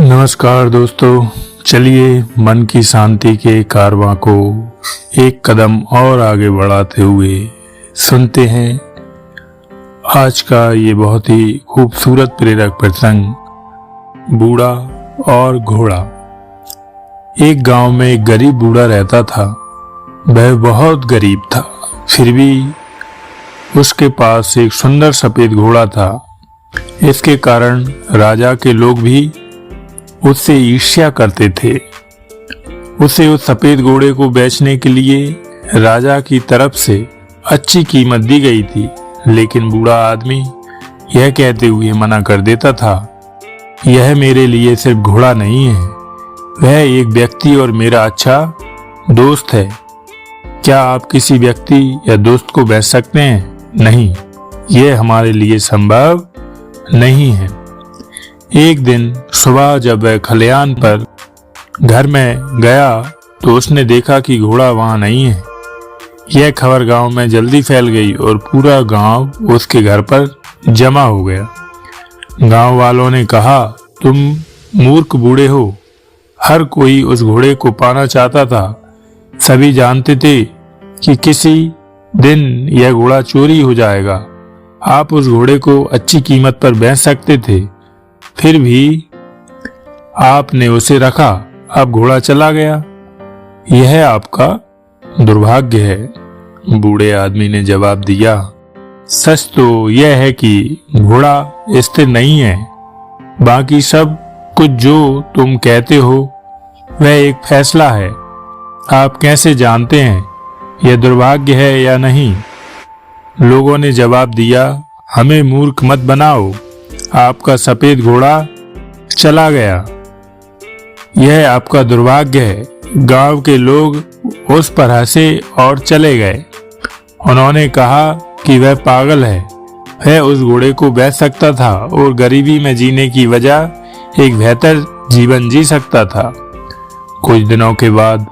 नमस्कार दोस्तों, चलिए मन की शांति के कारवां को एक कदम और आगे बढ़ाते हुए सुनते हैं आज का ये बहुत ही खूबसूरत प्रेरक प्रसंग, बूढ़ा और घोड़ा। एक गांव में एक गरीब बूढ़ा रहता था। वह बहुत गरीब था, फिर भी उसके पास एक सुंदर सफेद घोड़ा था। इसके कारण राजा के लोग भी उससे ईर्ष्या करते थे। उसे उस सफेद घोड़े को बेचने के लिए राजा की तरफ से अच्छी कीमत दी गई थी, लेकिन बूढ़ा आदमी यह कहते हुए मना कर देता था, यह मेरे लिए सिर्फ घोड़ा नहीं है, वह एक व्यक्ति और मेरा अच्छा दोस्त है। क्या आप किसी व्यक्ति या दोस्त को बेच सकते हैं? नहीं, यह हमारे लिए संभव नहीं है। एक दिन सुबह जब वह खलिहान पर घर में गया तो उसने देखा कि घोड़ा वहां नहीं है। यह खबर गांव में जल्दी फैल गई और पूरा गांव उसके घर पर जमा हो गया। गांव वालों ने कहा, तुम मूर्ख बूढ़े हो। हर कोई उस घोड़े को पाना चाहता था। सभी जानते थे कि किसी दिन यह घोड़ा चोरी हो जाएगा। आप उस घोड़े को अच्छी कीमत पर बेच सकते थे, फिर भी आपने उसे रखा। अब घोड़ा चला गया, यह आपका दुर्भाग्य है। बूढ़े आदमी ने जवाब दिया, सच तो यह है कि घोड़ा स्थिर नहीं है। बाकी सब कुछ जो तुम कहते हो वह एक फैसला है। आप कैसे जानते हैं यह दुर्भाग्य है या नहीं? लोगों ने जवाब दिया, हमें मूर्ख मत बनाओ। आपका सफेद घोड़ा चला गया, यह आपका दुर्भाग्य है। गांव के लोग उस पर हंसे और चले गए। उन्होंने कहा कि वह पागल है। वह उस घोड़े को बेच सकता था और गरीबी में जीने की वजह एक बेहतर जीवन जी सकता था। कुछ दिनों के बाद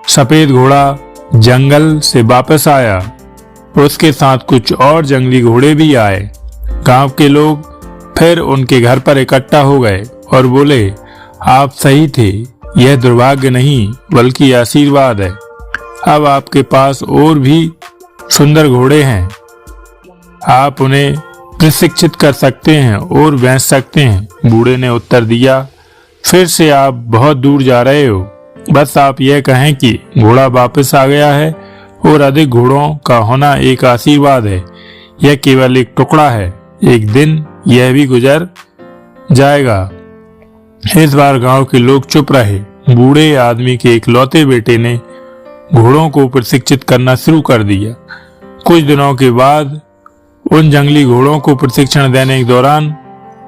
सफेद घोड़ा जंगल से वापस आया। उसके साथ कुछ और जंगली घोड़े भी आए। गांव के लोग फिर उनके घर पर इकट्ठा हो गए और बोले, आप सही थे, यह दुर्भाग्य नहीं बल्कि आशीर्वाद है। अब आपके पास और भी सुंदर घोड़े हैं, आप उन्हें प्रशिक्षित कर सकते हैं और बेच सकते हैं। बूढ़े ने उत्तर दिया, फिर से आप बहुत दूर जा रहे हो। बस आप यह कहें कि घोड़ा वापस आ गया है और अधिक घोड़ों का होना एक आशीर्वाद है। यह केवल एक टुकड़ा है, एक दिन यह भी गुजर जाएगा। इस बार गांव के लोग चुप रहे। बूढ़े आदमी के इकलौते बेटे ने घोड़ों को प्रशिक्षित करना शुरू कर दिया। कुछ दिनों के बाद उन जंगली घोड़ों को प्रशिक्षण देने के दौरान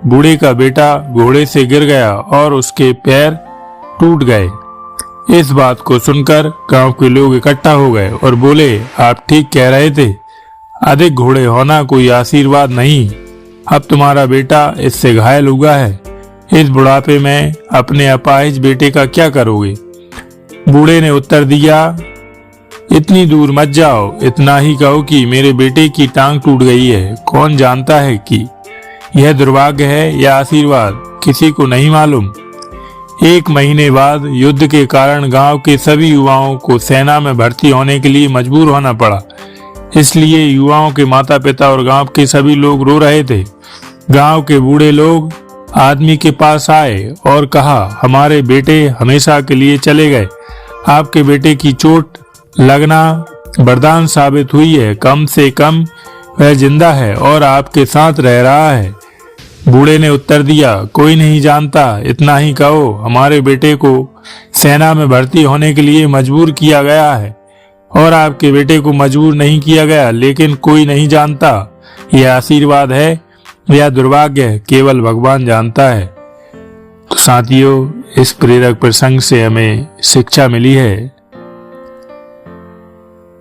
बूढ़े का बेटा घोड़े से गिर गया और उसके पैर टूट गए। इस बात को सुनकर गांव के लोग इकट्ठा हो गए और बोले, आप ठीक कह रहे थे, अधिक घोड़े होना कोई आशीर्वाद नहीं। अब तुम्हारा बेटा इससे घायल हुआ है। इस बुढ़ापे में अपने अपाहिज बेटे का क्या करोगे? बूढ़े ने उत्तर दिया, इतनी दूर मत जाओ, इतना ही कहो कि मेरे बेटे की टांग टूट गई है। कौन जानता है कि यह दुर्भाग्य है या आशीर्वाद? किसी को नहीं मालूम। एक महीने बाद युद्ध के कारण गांव के सभी युवाओं को सेना में भर्ती होने के लिए मजबूर होना पड़ा। इसलिए युवाओं के माता पिता और गांव के सभी लोग रो रहे थे। गांव के बूढ़े लोग आदमी के पास आए और कहा, हमारे बेटे हमेशा के लिए चले गए। आपके बेटे की चोट लगना वरदान साबित हुई है। कम से कम वह जिंदा है और आपके साथ रह रहा है। बूढ़े ने उत्तर दिया, कोई नहीं जानता, इतना ही कहो, हमारे बेटे को सेना में भर्ती होने के लिए मजबूर किया गया है और आपके बेटे को मजबूर नहीं किया गया। लेकिन कोई नहीं जानता यह आशीर्वाद है या दुर्भाग्य है, केवल भगवान जानता है। तो साथियों, इस प्रेरक प्रसंग से हमें शिक्षा मिली है,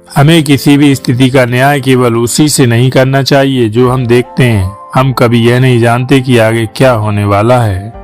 हमें किसी भी स्थिति का न्याय केवल उसी से नहीं करना चाहिए जो हम देखते हैं। हम कभी यह नहीं जानते कि आगे क्या होने वाला है।